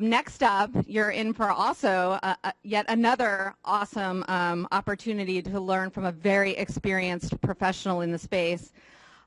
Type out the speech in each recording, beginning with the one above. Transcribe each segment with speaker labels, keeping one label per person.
Speaker 1: Next up, you're in for also yet another awesome opportunity to learn from a very experienced professional in the space.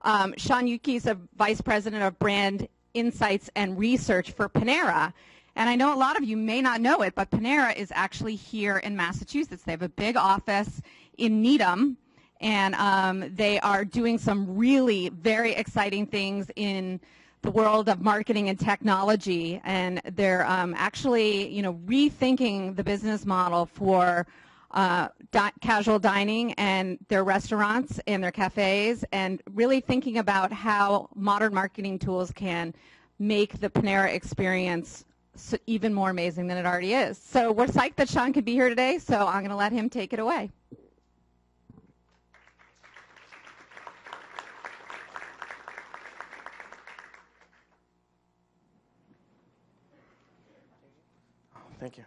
Speaker 1: Shawn Utke is a Vice President of Brand Insights and Research for Panera. And I know a lot of you may not know it, but Panera is actually here in Massachusetts. They have a big office in Needham, and they are doing some really very exciting things in the world of marketing and technology, and they're actually, rethinking the business model for casual dining and their restaurants and their cafes, and really thinking about how modern marketing tools can make the Panera experience even more amazing than it already is. So we're psyched that Shawn could be here today, so I'm going to let him take it away.
Speaker 2: Thank you.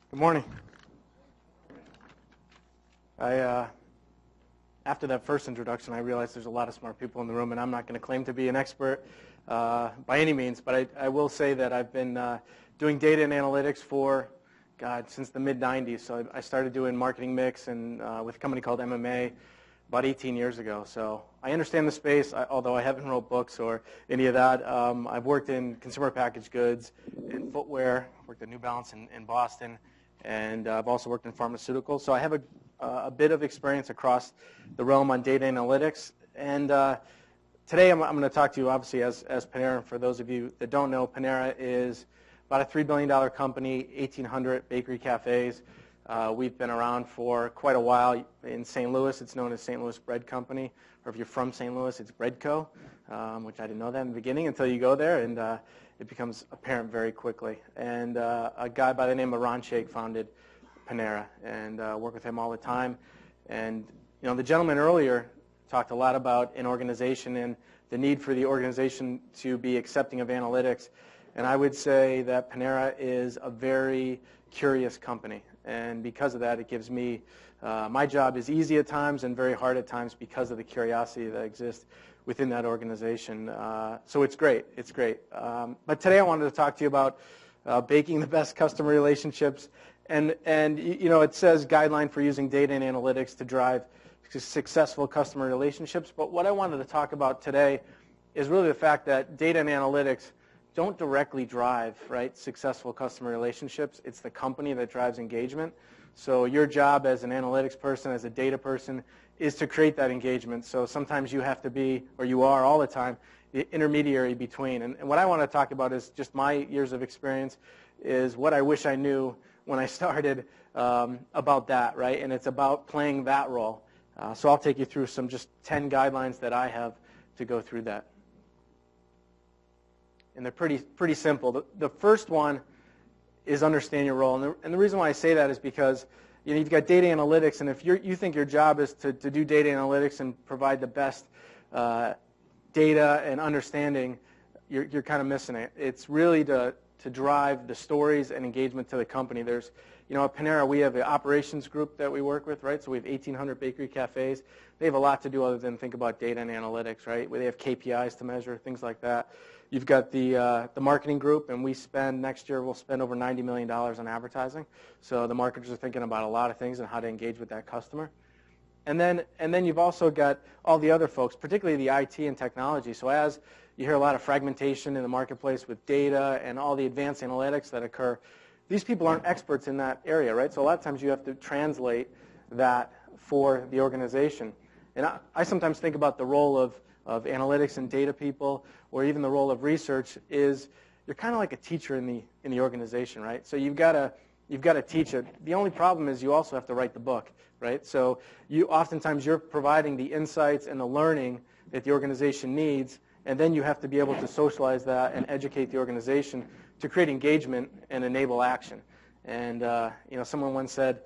Speaker 2: Good morning. After that first introduction, I realized there's a lot of smart people in the room, and I'm not going to claim to be an expert by any means, but I will say that I've been doing data and analytics for, since the mid-'90s. So I started doing marketing mix and with a company called MMA about 18 years ago. So I understand the space, although I haven't wrote books or any of that. I've worked in consumer packaged goods, in footwear, worked at New Balance in Boston, and I've also worked in pharmaceuticals. So I have a bit of experience across the realm on data analytics. And today I'm going to talk to you, obviously, as Panera. And for those of you that don't know, Panera is about a $3 billion company, 1,800 bakery cafes. We've been around for quite a while. In St. Louis, it's known as St. Louis Bread Company, or if you're from St. Louis, it's Bread Co., which I didn't know that in the beginning until you go there, and it becomes apparent very quickly. And a guy by the name of Ron Shake founded Panera, and work with him all the time. And the gentleman earlier talked a lot about an organization and the need for the organization to be accepting of analytics. And I would say that Panera is a very curious company. And because of that, it gives me, my job is easy at times and very hard at times because of the curiosity that exists within that organization. So it's great. It's great. But today I wanted to talk to you about baking the best customer relationships. And it says guideline for using data and analytics to drive successful customer relationships. But what I wanted to talk about today is really the fact that data and analytics don't directly drive, successful customer relationships. It's the company that drives engagement. So your job as an analytics person, as a data person, is to create that engagement. So sometimes you have to be, or you are all the time, the intermediary between. And what I want to talk about is just my years of experience, is what I wish I knew when I started about that, And it's about playing that role. So I'll take you through some just 10 guidelines that I have to go through that. And they're pretty simple. The first one is understand your role. And the reason why I say that is because you've got data analytics, and if you think your job is to do data analytics and provide the best data and understanding, you're kind of missing it. It's really to drive the stories and engagement to the company. There's, at Panera, we have an operations group that we work with, So we have 1,800 bakery cafes. They have a lot to do other than think about data and analytics, Where they have KPIs to measure, things like that. You've got the marketing group, and next year we'll spend over $90 million on advertising. So the marketers are thinking about a lot of things and how to engage with that customer. And then you've also got all the other folks, particularly the IT and technology. So as you hear a lot of fragmentation in the marketplace with data and all the advanced analytics that occur, these people aren't experts in that area, So a lot of times you have to translate that for the organization. And I sometimes think about the role of analytics and data people, or even the role of research, is you're kind of like a teacher in the organization, So you've got to teach it. The only problem is you also have to write the book, So oftentimes you're providing the insights and the learning that the organization needs, and then you have to be able to socialize that and educate the organization to create engagement and enable action. And someone once said,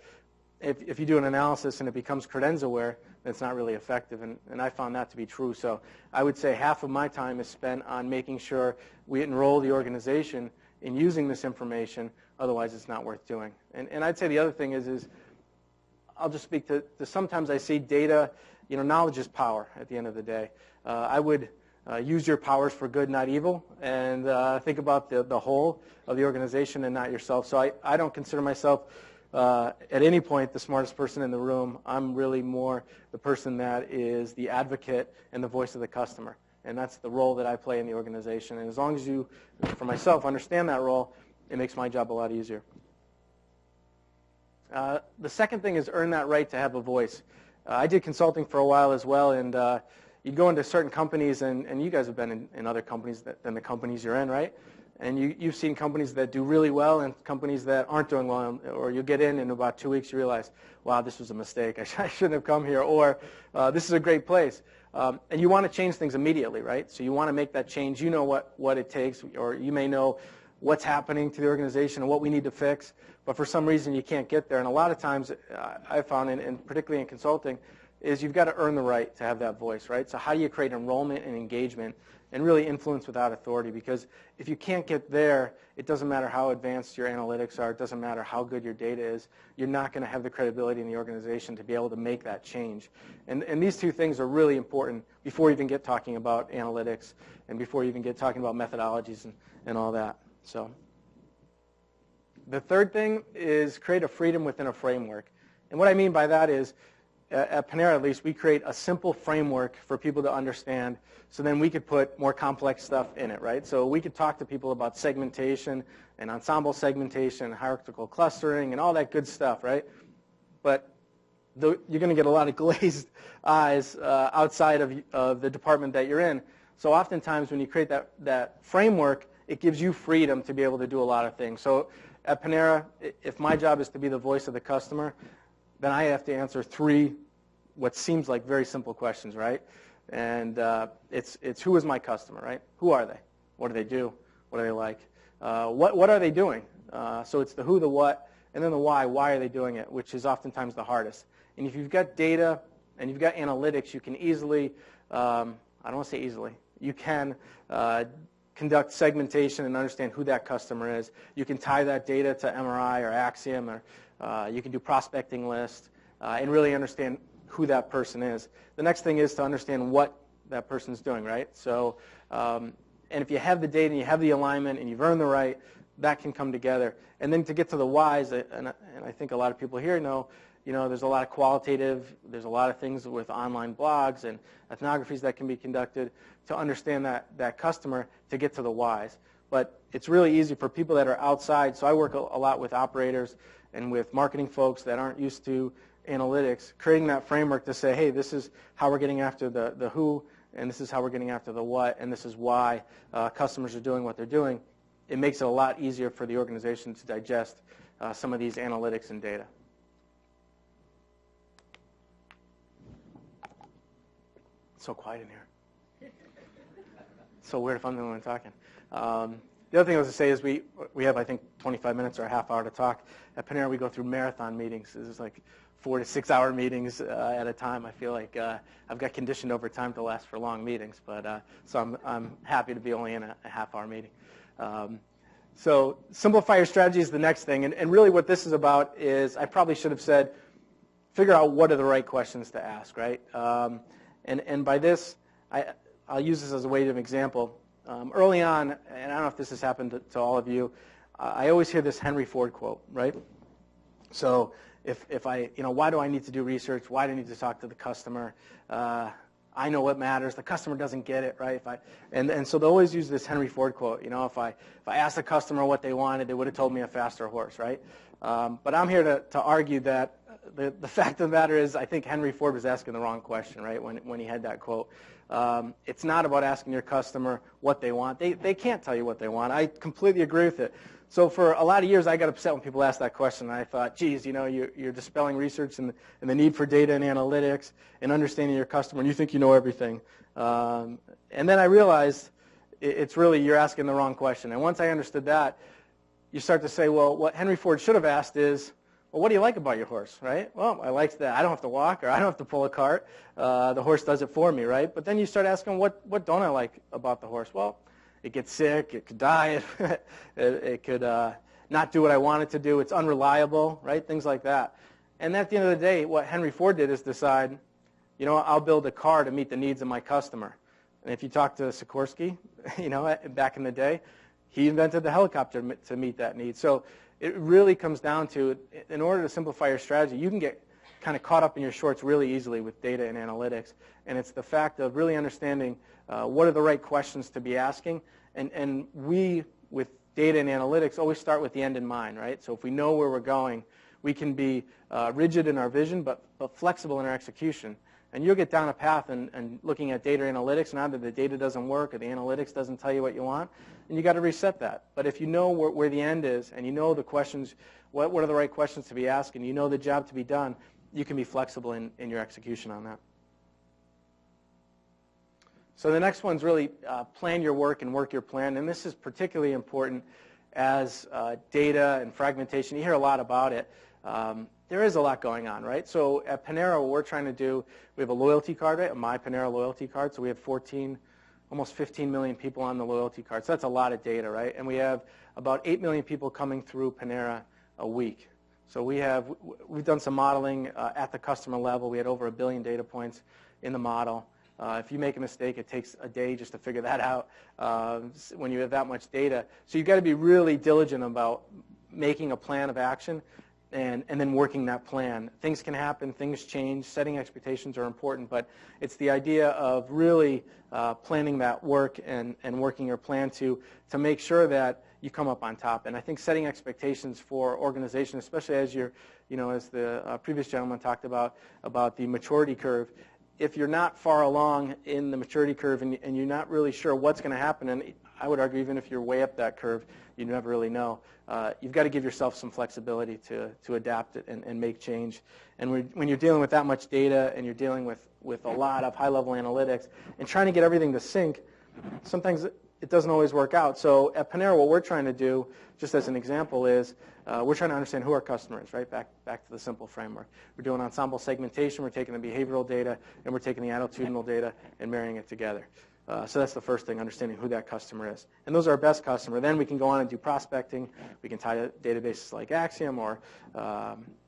Speaker 2: if you do an analysis and it becomes credenzaware, it's not really effective, and I found that to be true. So I would say half of my time is spent on making sure we enroll the organization in using this information, otherwise it's not worth doing. And I'd say the other thing is I'll just speak to sometimes I see data, knowledge is power at the end of the day. I would use your powers for good, not evil, and think about the whole of the organization and not yourself. So I don't consider myself at any point the smartest person in the room. I'm really more the person that is the advocate and the voice of the customer. And that's the role that I play in the organization. And as long as you, for myself, understand that role, it makes my job a lot easier. The second thing is earn that right to have a voice. I did consulting for a while as well, and you go into certain companies, and you guys have been in other companies than the companies you're in, right? And you've seen companies that do really well and companies that aren't doing well, or you get in about 2 weeks, you realize, wow, this was a mistake. I shouldn't have come here, or this is a great place. And you want to change things immediately, right? So you want to make that change. You know what it takes, or you may know what's happening to the organization and what we need to fix, but for some reason you can't get there. And a lot of times I found, and particularly in consulting, is you've got to earn the right to have that voice, right? So how do you create enrollment and engagement and really influence without authority? Because if you can't get there, it doesn't matter how advanced your analytics are, it doesn't matter how good your data is, you're not going to have the credibility in the organization to be able to make that change. And these two things are really important before you even get talking about analytics and before you even get talking about methodologies and all that. So the third thing is create a freedom within a framework. And what I mean by that is, at Panera at least, we create a simple framework for people to understand, so then we could put more complex stuff in it, right? So we could talk to people about segmentation and ensemble segmentation, hierarchical clustering, and all that good stuff, right? But you're going to get a lot of glazed eyes outside of the department that you're in. So oftentimes when you create that framework, it gives you freedom to be able to do a lot of things. So at Panera, if my job is to be the voice of the customer, then I have to answer 3 what seems like very simple questions, right? And it's who is my customer, right? Who are they? What do they do? What do they like? What are they doing? So it's the who, the what, and then the why. Why are they doing it? Which is oftentimes the hardest. And if you've got data and you've got analytics, you can easily, I don't want to say easily, you can conduct segmentation and understand who that customer is. You can tie that data to MRI or Axiom, or you can do prospecting lists and really understand who that person is. The next thing is to understand what that person's doing, right? So, and if you have the data and you have the alignment and you've earned the right, that can come together. And then to get to the whys, and I think a lot of people here know, there's a lot of qualitative, there's a lot of things with online blogs and ethnographies that can be conducted to understand that customer to get to the whys. But it's really easy for people that are outside. So I work a lot with operators and with marketing folks that aren't used to analytics, creating that framework to say, hey, this is how we're getting after the who, and this is how we're getting after the what, and this is why customers are doing what they're doing. It makes it a lot easier for the organization to digest some of these analytics and data. It's so quiet in here. It's so weird if I'm the one talking. The other thing I was to say is we have, I think, 25 minutes or a half hour to talk. At Panera, we go through marathon meetings. This is like 4 to 6 hour meetings at a time. I feel like I've got conditioned over time to last for long meetings, but so I'm happy to be only in a half hour meeting. So simplify your strategy is the next thing, and really what this is about is, I probably should have said, figure out what are the right questions to ask, right? And by this, I'll use this as a way of example. Early on, and I don't know if this has happened to all of you, I always hear this Henry Ford quote, right? So if I, why do I need to do research? Why do I need to talk to the customer? I know what matters. The customer doesn't get it, right? And so they always use this Henry Ford quote. If I asked the customer what they wanted, they would have told me a faster horse, right? But I'm here to argue that the fact of the matter is, I think Henry Ford was asking the wrong question, right? When he had that quote. It's not about asking your customer what they want. They can't tell you what they want. I completely agree with it. So for a lot of years, I got upset when people asked that question. And I thought, geez, you're dispelling research and the need for data and analytics and understanding your customer, and you think you know everything. And then I realized it's really, you're asking the wrong question. And once I understood that, you start to say, well, what Henry Ford should have asked is, well, what do you like about your horse, right? Well, I like that I don't have to walk or I don't have to pull a cart. The horse does it for me, right? But then you start asking, what don't I like about the horse? Well, it gets sick, it could die, it could not do what I want it to do, it's unreliable, right? Things like that. And at the end of the day, what Henry Ford did is decide, I'll build a car to meet the needs of my customer. And if you talk to Sikorsky, back in the day, he invented the helicopter to meet that need. So it really comes down to, in order to simplify your strategy, you can get kind of caught up in your shorts really easily with data and analytics. And it's the fact of really understanding what are the right questions to be asking. And we, with data and analytics, always start with the end in mind, right? So if we know where we're going, we can be rigid in our vision, but flexible in our execution. And you'll get down a path and looking at data analytics, and either the data doesn't work or the analytics doesn't tell you what you want, and you got to reset that. But if you know where the end is, and you know the questions, what are the right questions to be asked, and you know the job to be done, you can be flexible in your execution on that. So the next one's really plan your work and work your plan, and this is particularly important as data and fragmentation. You hear a lot about it. There is a lot going on, right? So at Panera, what we're trying to do, we have a loyalty card, right? A My Panera loyalty card. So we have almost 15 million people on the loyalty card. So that's a lot of data, right? And we have about 8 million people coming through Panera a week. So we've done some modeling at the customer level. We had over 1 billion data points in the model. If you make a mistake, it takes a day just to figure that out when you have that much data. So you've got to be really diligent about making a plan of action and then working that plan. Things can happen, things change, setting expectations are important, but it's the idea of really planning that work and working your plan to make sure that you come up on top. And I think setting expectations for organization, especially as as the previous gentleman talked about the maturity curve, if you're not far along in the maturity curve and you're not really sure what's going to happen, and I would argue even if you're way up that curve, you never really know. You've got to give yourself some flexibility to adapt it and make change. And when you're dealing with that much data and you're dealing with a lot of high-level analytics and trying to get everything to sync, sometimes it doesn't always work out. So at Panera, what we're trying to do, just as an example, is we're trying to understand who our customer is, right? Back to the simple framework. We're doing ensemble segmentation, we're taking the behavioral data, and we're taking the attitudinal data and marrying it together. So that's the first thing, understanding who that customer is. And those are our best customer. Then we can go on and do prospecting. We can tie to databases like Axiom or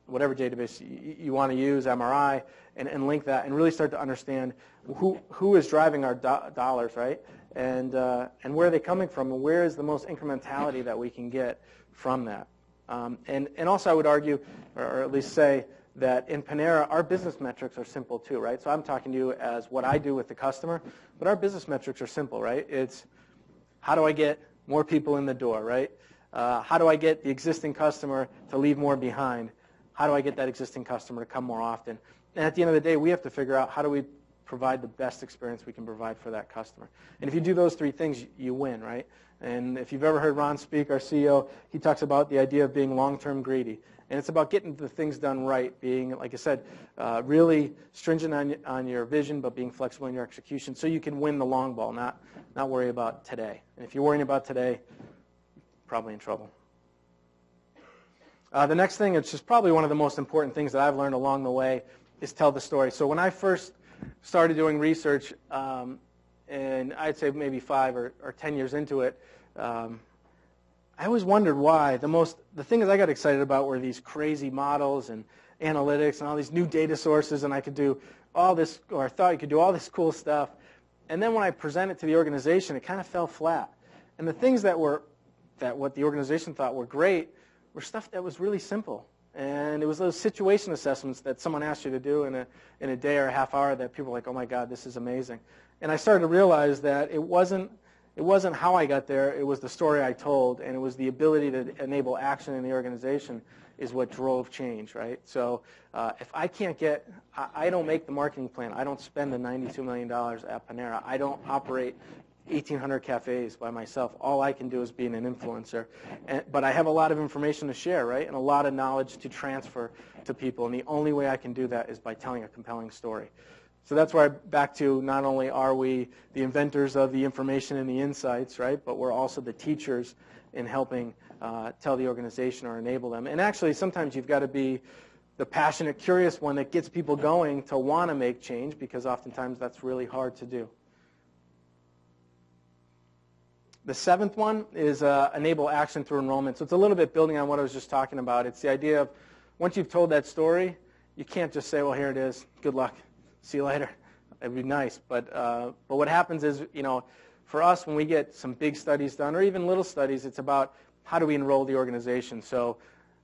Speaker 2: whatever database you want to use, MRI, and link that and really start to understand who is driving our dollars, right? And where are they coming from, and where is the most incrementality that we can get from that. And also I would argue, or at least say, that in Panera, our business metrics are simple too, right? So I'm talking to you as what I do with the customer, but our business metrics are simple, right? It's how do I get more people in the door, right? How do I get the existing customer to leave more behind? How do I get that existing customer to come more often? And at the end of the day, we have to figure out how do we provide the best experience we can provide for that customer. And if you do those three things, you win, right? And if you've ever heard Ron speak, our CEO, he talks about the idea of being long-term greedy. And it's about getting the things done right, being, like I said, really stringent on your vision, but being flexible in your execution so you can win the long ball, not worry about today. And if you're worrying about today, you're probably in trouble. The next thing, it's just probably one of the most important things that I've learned along the way, is tell the story. So when I first started doing research, and I'd say maybe 5 or 10 years into it, I always wondered why. The things I got excited about were these crazy models and analytics and all these new data sources, and I could do all this, or I thought you could do all this cool stuff. And then when I presented to the organization, it kind of fell flat. And the things that what the organization thought were great were stuff that was really simple. And it was those situation assessments that someone asked you to do in a day or a half hour that people were like, oh my God, this is amazing. And I started to realize that it wasn't how I got there, it was the story I told, and it was the ability to enable action in the organization is what drove change, right? So if I can't I don't make the marketing plan. I don't spend the $92 million at Panera. I don't operate 1,800 cafes by myself. All I can do is being an influencer. But I have a lot of information to share, right, and a lot of knowledge to transfer to people, and the only way I can do that is by telling a compelling story. So that's why back to not only are we the inventors of the information and the insights, right, but we're also the teachers in helping tell the organization or enable them. And actually, sometimes you've got to be the passionate, curious one that gets people going to want to make change, because oftentimes that's really hard to do. The 7th one is enable action through enrollment. So it's a little bit building on what I was just talking about. It's the idea of once you've told that story, you can't just say, well, here it is, good luck, see you later. It'd be nice, but what happens is, for us, when we get some big studies done, or even little studies, it's about how do we enroll the organization. So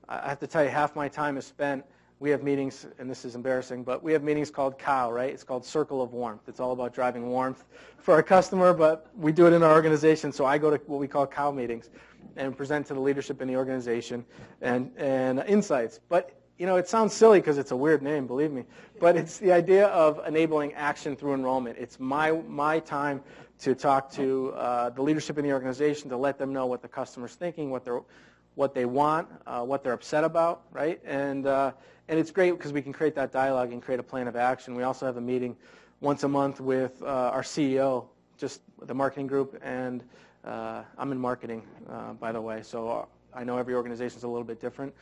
Speaker 2: I have to tell you, half my time is spent, we have meetings, and this is embarrassing, but we have meetings called COW, right? It's called Circle of Warmth. It's all about driving warmth for our customer, but we do it in our organization, so I go to what we call COW meetings and present to the leadership in the organization and insights. But it sounds silly because it's a weird name, believe me, but it's the idea of enabling action through enrollment. It's my time to talk to the leadership in the organization to let them know what the customer's thinking, what they want, what they're upset about, right? And it's great because we can create that dialogue and create a plan of action. We also have a meeting once a month with our CEO, just the marketing group, and I'm in marketing, by the way, so I know every organization is a little bit different.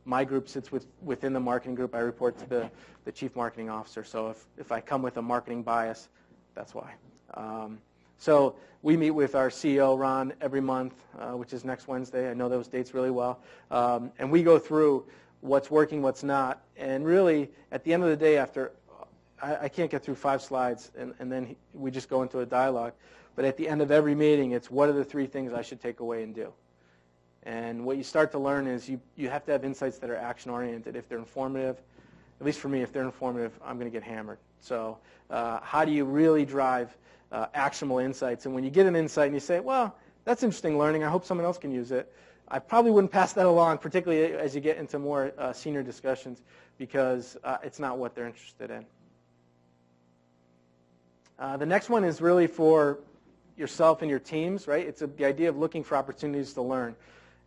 Speaker 2: My group sits within the marketing group. I report to the chief marketing officer, so if I come with a marketing bias, that's why. So we meet with our CEO, Ron, every month, which is next Wednesday. I know those dates really well. And we go through what's working, what's not. And really, at the end of the day, after I can't get through 5 slides, and then we just go into a dialogue. But at the end of every meeting, it's what are the 3 things I should take away and do? And what you start to learn is you have to have insights that are action-oriented. If they're informative, at least for me, if they're informative, I'm going to get hammered. So how do you really drive actionable insights? And when you get an insight and you say, well, that's interesting learning, I hope someone else can use it, I probably wouldn't pass that along, particularly as you get into more senior discussions, because it's not what they're interested in. The next one is really for yourself and your teams, right? It's the idea of looking for opportunities to learn.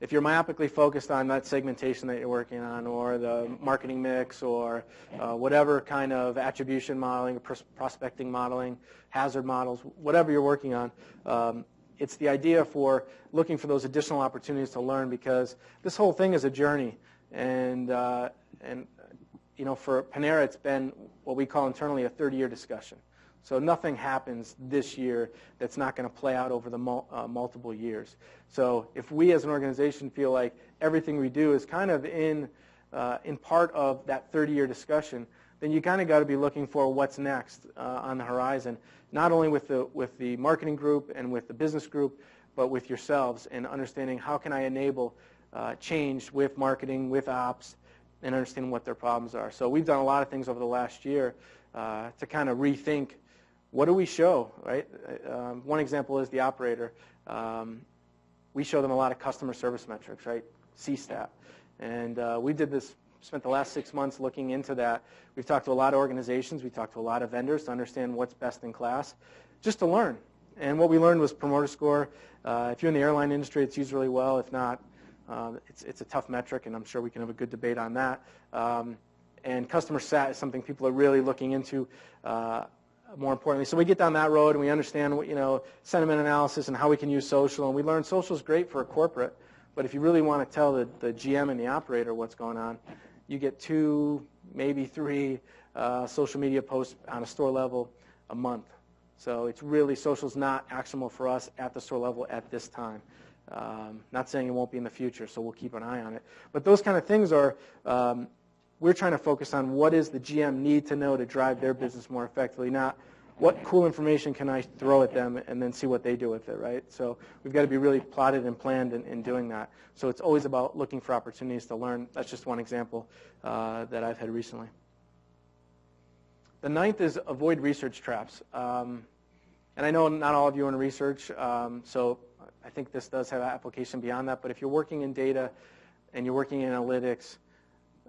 Speaker 2: If you're myopically focused on that segmentation that you're working on, or the marketing mix, or whatever kind of attribution modeling, prospecting modeling, hazard models, whatever you're working on, it's the idea for looking for those additional opportunities to learn, because this whole thing is a journey. And for Panera, it's been what we call internally a 30-year discussion. So nothing happens this year that's not going to play out over the multiple years. So if we as an organization feel like everything we do is kind of in part of that 30-year discussion, then you kind of got to be looking for what's next on the horizon, not only with the marketing group and with the business group, but with yourselves, and understanding how can I enable change with marketing, with ops, and understanding what their problems are. So we've done a lot of things over the last year to kind of rethink what do we show, right? One example is the operator. We show them a lot of customer service metrics, right? CSAT. And we did this, spent the last 6 months looking into that. We've talked to a lot of organizations. We talked to a lot of vendors to understand what's best in class, just to learn. And what we learned was promoter score. If you're in the airline industry, it's used really well. If not, it's a tough metric, and I'm sure we can have a good debate on that. And customer sat is something people are really looking into more importantly. So we get down that road, and we understand what, sentiment analysis and how we can use social. And we learn social is great for a corporate, but if you really want to tell the GM and the operator what's going on, you get 2, maybe 3 social media posts on a store level a month. So it's really, social's not actionable for us at the store level at this time. Not saying it won't be in the future, so we'll keep an eye on it. But those kind of things are, we're trying to focus on what does the GM need to know to drive their business more effectively, not what cool information can I throw at them and then see what they do with it, right? So we've got to be really plotted and planned in doing that. So it's always about looking for opportunities to learn. That's just one example that I've had recently. The 9th is avoid research traps. And I know not all of you are in research, so I think this does have application beyond that. But if you're working in data and you're working in analytics,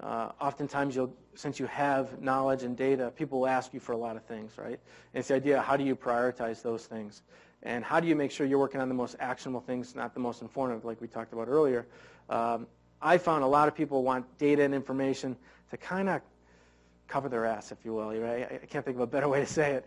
Speaker 2: oftentimes since you have knowledge and data, people will ask you for a lot of things, right? And it's the idea, how do you prioritize those things? And how do you make sure you're working on the most actionable things, not the most informative, like we talked about earlier? I found a lot of people want data and information to kind of cover their ass, if you will, right? I can't think of a better way to say it.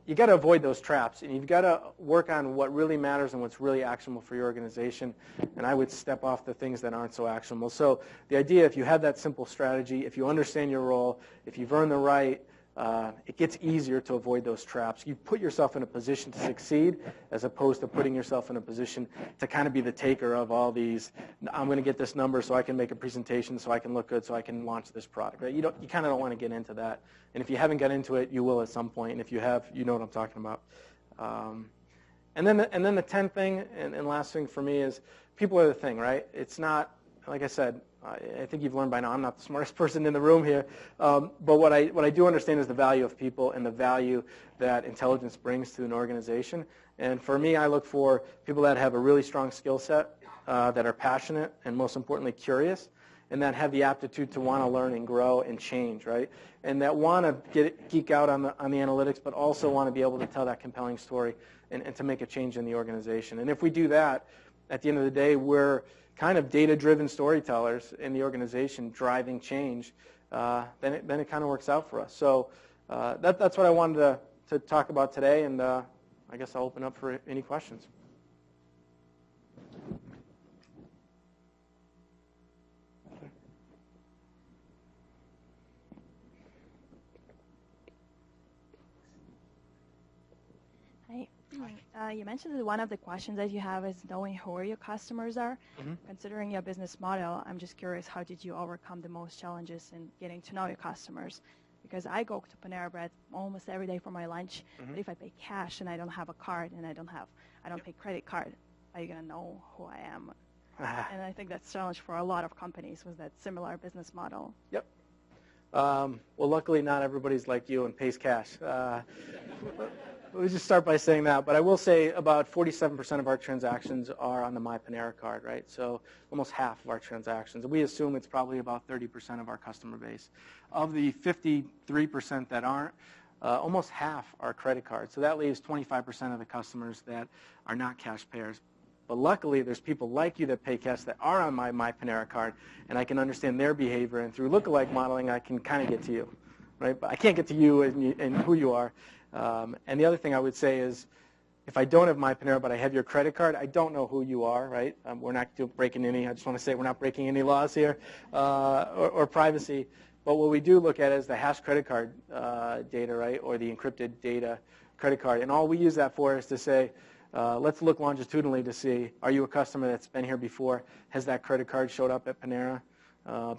Speaker 2: You got to avoid those traps, and you've got to work on what really matters and what's really actionable for your organization, and I would step off the things that aren't so actionable. So the idea, if you have that simple strategy, if you understand your role, if you've earned the right it gets easier to avoid those traps. You put yourself in a position to succeed as opposed to putting yourself in a position to kind of be the taker of all these, I'm going to get this number so I can make a presentation, so I can look good, so I can launch this product. Right? You kind of don't want to get into that. And if you haven't got into it, you will at some point. And if you have, you know what I'm talking about. And then the 10th thing and last thing for me is people are the thing, right? It's not, like I said, I think you've learned by now I'm not the smartest person in the room here, but what I do understand is the value of people and the value that intelligence brings to an organization. And for me, I look for people that have a really strong skill set, that are passionate and most importantly curious, and that have the aptitude to want to learn and grow and change, right? And that want to geek out on the analytics, but also want to be able to tell that compelling story and to make a change in the organization. And if we do that, at the end of the day, we're kind of data-driven storytellers in the organization driving change, then it kind of works out for us. So that's what I wanted to talk about today, and I guess I'll open up for any questions.
Speaker 3: You mentioned that one of the questions that you have is knowing who your customers are. Mm-hmm. Considering your business model, I'm just curious, how did you overcome the most challenges in getting to know your customers? Because I go to Panera Bread almost every day for my lunch, mm-hmm. but if I pay cash and I don't have a card and I don't pay credit card, are you going to know who I am? And I think that's a challenge for a lot of companies with that similar business model.
Speaker 2: Yep. Well, luckily not everybody's like you and pays cash. Let me just start by saying that, but I will say about 47% of our transactions are on the My Panera card, right? So almost half of our transactions. We assume it's probably about 30% of our customer base. Of the 53% that aren't, almost half are credit cards. So that leaves 25% of the customers that are not cash payers. But luckily, there's people like you that pay cash that are on my Panera card, and I can understand their behavior, and through lookalike modeling, I can kind of get to you, right? But I can't get to you and who you are. And the other thing I would say is, if I don't have My Panera but I have your credit card, I don't know who you are, right? We're not breaking any, I just want to say we're not breaking any laws here or privacy. But what we do look at is the hash credit card data, right, or the encrypted data credit card. And all we use that for is to say, let's look longitudinally to see, are you a customer that's been here before? Has that credit card showed up at Panera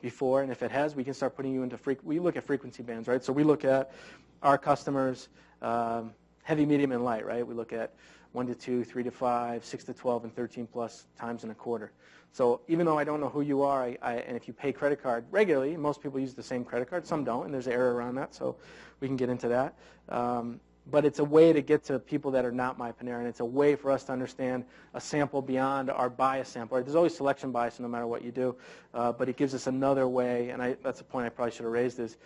Speaker 2: before? And if it has, we can start putting you into we look at frequency bands, right? So we look at our customers, heavy, medium, and light, right? We look at 1 to 2, 3 to 5, 6 to 12, and 13 plus times in a quarter. So even though I don't know who you are, and if you pay credit card regularly, most people use the same credit card, some don't, and there's an error around that, so we can get into that. But it's a way to get to people that are not My Panera, and it's a way for us to understand a sample beyond our bias sample. Right? There's always selection bias no matter what you do, but it gives us another way, and that's a point I probably should have raised, is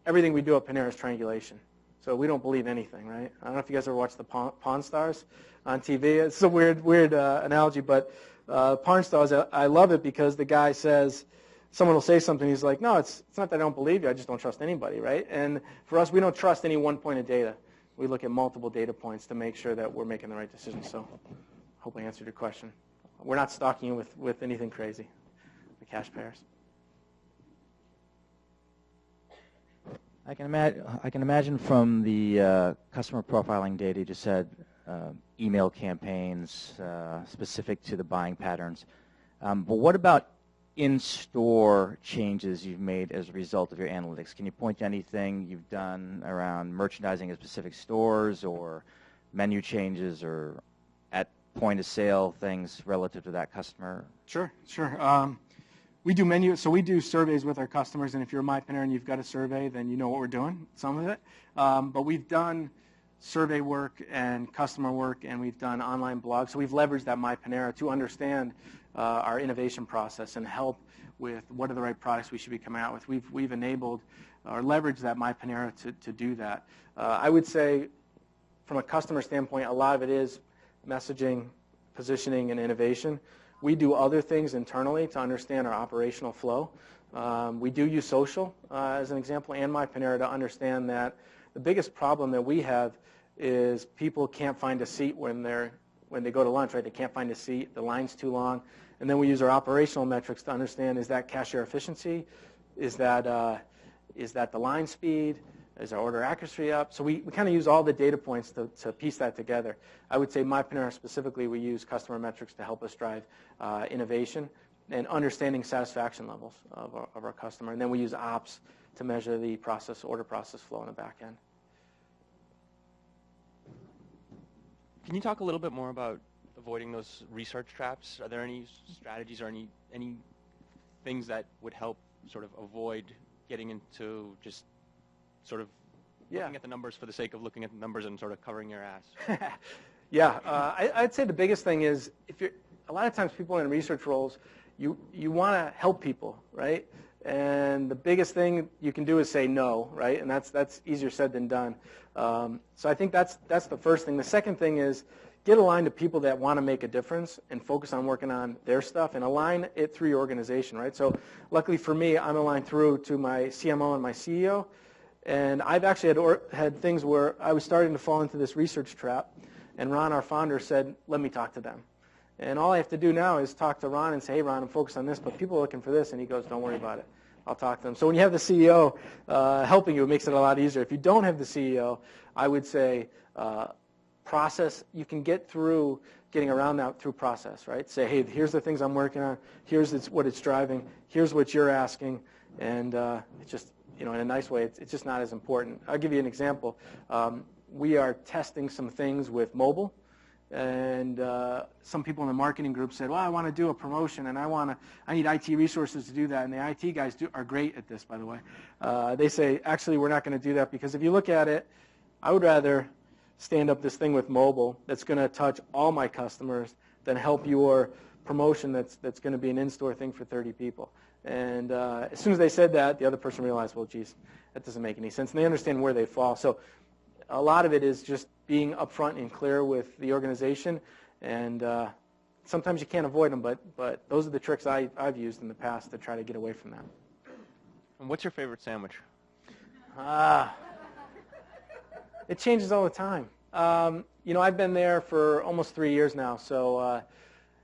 Speaker 2: everything we do at Panera is triangulation. So we don't believe anything, right? I don't know if you guys ever watched the Pawn Stars on TV. It's a weird analogy, but Pawn Stars, I love it because the guy says, someone will say something, he's like, no, it's not that I don't believe you, I just don't trust anybody, right? And for us, we don't trust any one point of data. We look at multiple data points to make sure that we're making the right decision. So I hope I answered your question. We're not stalking you with anything crazy, the cash payers.
Speaker 4: I can imagine from the customer profiling data you just said, email campaigns specific to the buying patterns. But what about in-store changes you've made as a result of your analytics? Can you point to anything you've done around merchandising at specific stores or menu changes or at point of sale things relative to that customer?
Speaker 2: Sure. We do we do surveys with our customers, and if you're My Panera and you've got a survey, then you know what we're doing, some of it. But we've done survey work and customer work, and we've done online blogs. So we've leveraged that My Panera to understand our innovation process and help with what are the right products we should be coming out with. We've enabled or leveraged that My Panera to do that. I would say from a customer standpoint, a lot of it is messaging, positioning, and innovation. We do other things internally to understand our operational flow. We do use social as an example and My Panera to understand that the biggest problem that we have is people can't find a seat when they go to lunch, right? They can't find a seat, the line's too long. And then we use our operational metrics to understand, is that cashier efficiency? Is that the line speed? Is our order accuracy up? So we kind of use all the data points to piece that together. I would say My Panera specifically, we use customer metrics to help us drive innovation and understanding satisfaction levels of our customer. And then we use ops to measure the order process flow in the back end.
Speaker 5: Can you talk a little bit more about avoiding those research traps? Are there any strategies or any things that would help sort of avoid getting into just sort of looking at the numbers for the sake of looking at the numbers and sort of covering your ass?
Speaker 2: Yeah, I'd say the biggest thing is a lot of times people in research roles, you want to help people, right? And the biggest thing you can do is say no, right? And that's easier said than done. So I think that's the first thing. The second thing is get aligned to people that want to make a difference and focus on working on their stuff and align it through your organization, right? So luckily for me, I'm aligned through to my CMO and my CEO. And I've actually had things where I was starting to fall into this research trap, and Ron, our founder, said, let me talk to them. And all I have to do now is talk to Ron and say, hey, Ron, I'm focused on this, but people are looking for this. And he goes, don't worry about it. I'll talk to them. So when you have the CEO helping you, it makes it a lot easier. If you don't have the CEO, I would say process. You can get through getting around that through process, right? Say, hey, here's the things I'm working on. Here's what it's driving. Here's what you're asking. And it's just, in a nice way, it's just not as important. I'll give you an example. We are testing some things with mobile. And some people in the marketing group said, well, I want to do a promotion, and I need IT resources to do that. And the IT guys are great at this, by the way. They say, actually, we're not going to do that, because if you look at it, I would rather stand up this thing with mobile that's going to touch all my customers than help your promotion that's going to be an in-store thing for 30 people. And as soon as they said that, the other person realized, well, geez, that doesn't make any sense. And they understand where they fall. So a lot of it is just being upfront and clear with the organization, and sometimes you can't avoid them, but those are the tricks I've used in the past to try to get away from that.
Speaker 5: And what's your favorite sandwich?
Speaker 2: It changes all the time. I've been there for almost 3 years now, so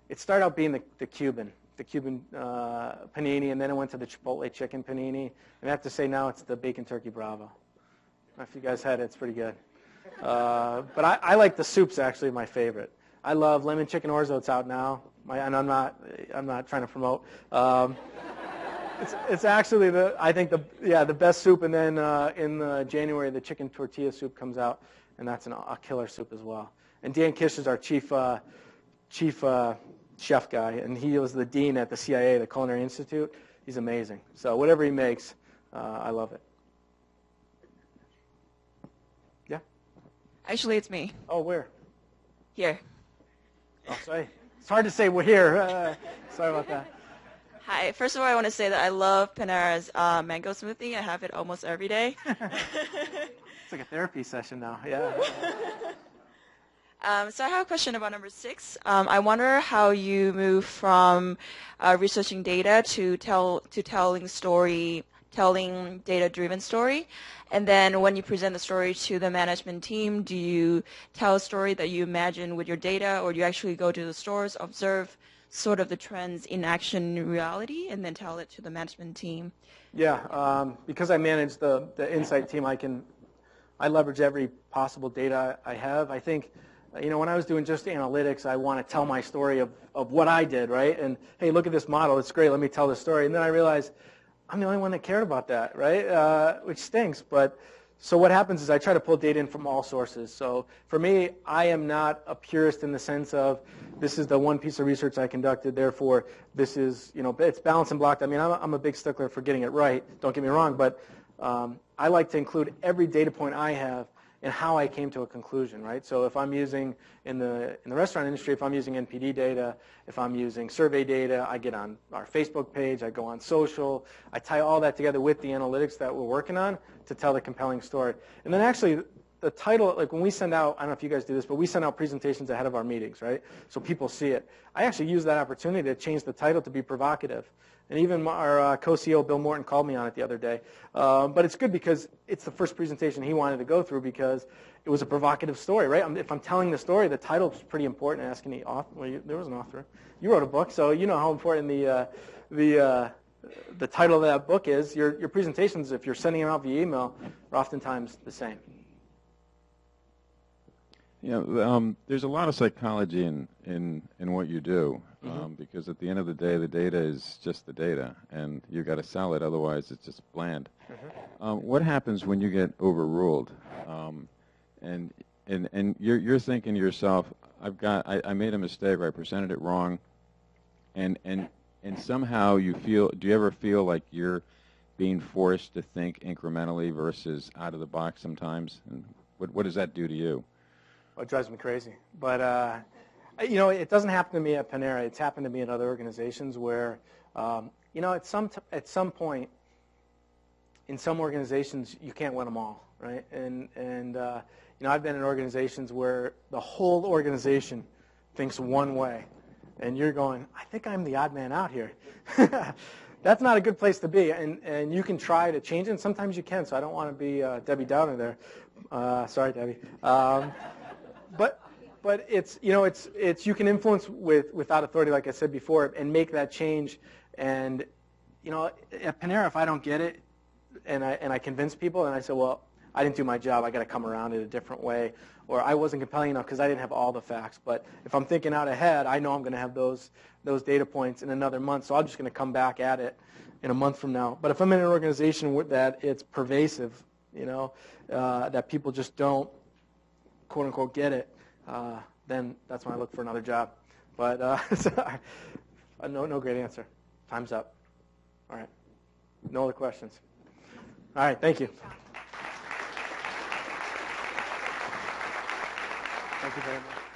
Speaker 2: it started out being the Cuban panini, and then it went to the Chipotle chicken panini, and I have to say now it's the bacon turkey Bravo. If you guys had it, it's pretty good. But I like the soups, actually, my favorite. I love lemon chicken orzo. It's out now, and I'm not trying to promote. It's actually the best soup. And then in January, the chicken tortilla soup comes out, and that's a killer soup as well. And Dan Kish is our chief chef guy, and he was the dean at the CIA, the Culinary Institute. He's amazing. So whatever he makes, I love it.
Speaker 6: Actually, it's me.
Speaker 2: Oh, where?
Speaker 6: Here.
Speaker 2: Oh, sorry. It's hard to say we're here. Sorry about that.
Speaker 6: Hi. First of all, I want to say that I love Panera's mango smoothie. I have it almost every day.
Speaker 2: It's like a therapy session now. Yeah.
Speaker 6: So I have a question about number 6. I wonder how you move from researching data to telling data-driven story. And then when you present the story to the management team, do you tell a story that you imagine with your data, or do you actually go to the stores, observe sort of the trends in action in reality, and then tell it to the management team?
Speaker 2: Yeah, because I manage the insight team, I leverage every possible data I have. I think, when I was doing just analytics, I want to tell my story of what I did, right? And, hey, look at this model. It's great. Let me tell the story. And then I realized I'm the only one that cared about that, right? Which stinks. But so what happens is I try to pull data in from all sources. So for me, I am not a purist in the sense of this is the one piece of research I conducted, therefore this is, it's balanced and blocked. I mean, I'm a big stickler for getting it right. Don't get me wrong, but I like to include every data point I have and how I came to a conclusion, right? So if I'm using, in the restaurant industry, if I'm using NPD data, if I'm using survey data, I get on our Facebook page, I go on social, I tie all that together with the analytics that we're working on to tell the compelling story. And then actually, the title, like when we send out, I don't know if you guys do this, but we send out presentations ahead of our meetings, right? So people see it. I actually use that opportunity to change the title to be provocative. And even our co-CEO, Bill Morton, called me on it the other day. But it's good because it's the first presentation he wanted to go through because it was a provocative story, right? If I'm telling the story, the title is pretty important. Asking the author, well, there was an author. You wrote a book, so you know how important the the title of that book is, your presentations, if you're sending them out via email, are oftentimes the same.
Speaker 7: There's a lot of psychology in what you do, because at the end of the day, the data is just the data, and you've got to sell it. Otherwise, it's just bland. What happens when you get overruled, and you're thinking to yourself, I made a mistake, or I presented it wrong, and somehow you feel? Do you ever feel like you're being forced to think incrementally versus out of the box sometimes? And what does that do to you?
Speaker 2: Well, it drives me crazy. But, it doesn't happen to me at Panera. It's happened to me at other organizations where, at some point, in some organizations, you can't win them all, right? And I've been in organizations where the whole organization thinks one way, and you're going, I think I'm the odd man out here. That's not a good place to be, and you can try to change it, and sometimes you can, so I don't want to be Debbie Downer there. Sorry, Debbie. But it's you can influence without authority, like I said before, and make that change. And at Panera, if I don't get it, and I convince people, and I say, well, I didn't do my job, I got to come around it a different way, or I wasn't compelling enough because I didn't have all the facts. But if I'm thinking out ahead, I know I'm going to have those data points in another month, so I'm just going to come back at it in a month from now. But if I'm in an organization that it's pervasive, that people just don't, quote unquote, get it, then that's when I look for another job. But no great answer. Time's up. All right. No other questions. All right. Thank you. Thank you very much.